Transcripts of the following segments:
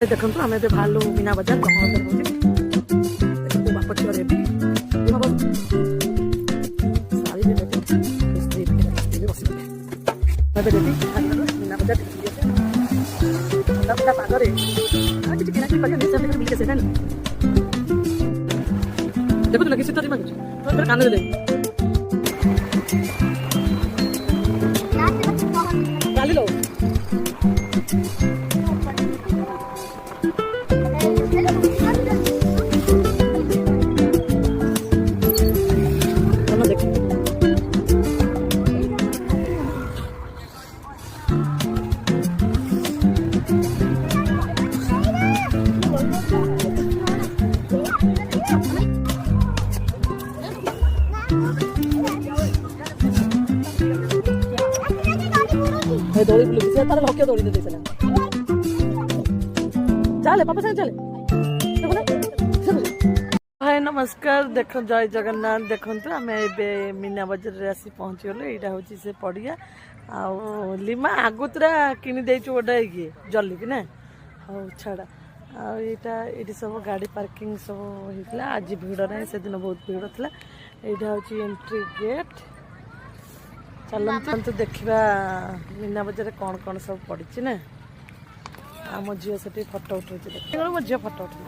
देखो आम ए बाहर मीना बजार बाप छुआ रेडी शाढ़ी भी रेडी बस रेडी मीना बजार ଥଣ୍ଡା ପାଗରେ କିଛି କିଣାକିଣି କରିବା ନିଶ୍ଚୟ ମିଳିକି ସେଇଟା ଦେଖୁଥିଲ କି ଶୀତ ଦିନ ମାଗୁଛି କାନରେ ଦେବି କାଲି लो दौड़ी बुलू से तार लक्ष्य दौड़ी दे चला चले पापा संग चले हाय नमस्कार देख जय जगन्नाथ देखंतु आमे एबे मीना बाजार रे आसी पहुंची गले एटा होची से पड़िया आ लिमा आगुतरा किनि देइछु ओडा की जल्दी कि ना हो छाड़ा आ एटा एटी सब गाड़ी पार्किंग सब हितला आज भीड़ नै से दिन बहुत भीड़ थला एटा होची एंट्री गेट चलते देखा मीना बजार कौन कौन सब पड़ी ना आम झील से फटो उठे मो झील फटो उठे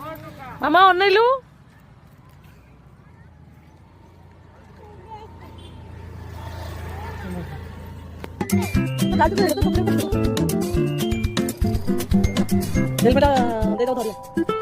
मामा अनैलु बेटा दे दो